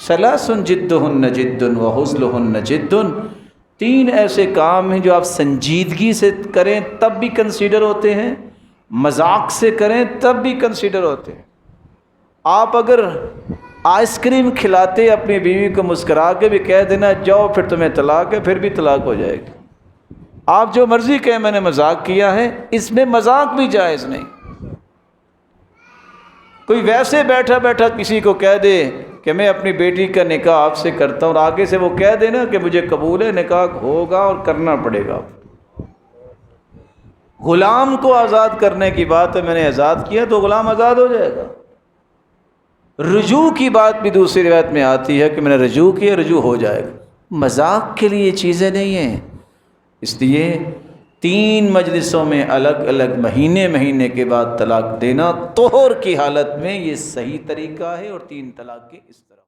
सलासुन जिद्दुहुन्न जिद्दुन व हुज़्लुहुन्न जिद्दुन, 3 ऐसे काम हैं जो आप संजीदगी से करें तब भी कंसीडर होते हैं, मजाक से करें तब भी कंसीडर होते हैं। आप अगर आइसक्रीम खिलाते अपनी बीवी को मुस्करा के भी कह देना जाओ फिर तुम्हें तलाक है, फिर भी तलाक हो जाएगी। आप जो मर्ज़ी कहें मैंने मजाक किया है, इसमें मजाक भी जायज़ नहीं। कोई वैसे बैठा बैठा किसी को कह दे कि मैं अपनी बेटी का निकाह आपसे करता हूँ और आगे से वो कह देना कि मुझे कबूल है, निकाह होगा और करना पड़ेगा। गुलाम को आज़ाद करने की बात है, मैंने आज़ाद किया तो गुलाम आज़ाद हो जाएगा। रुजू की बात भी दूसरी रिवायत में आती है कि मैंने रुजू किया, रुजू हो जाएगा। मजाक के लिए चीज़ें नहीं हैं। इसलिए 3 मजलिसों में अलग अलग महीने महीने के बाद तलाक देना तोहर की हालत में ये सही तरीका है और 3 तलाक के इस तरह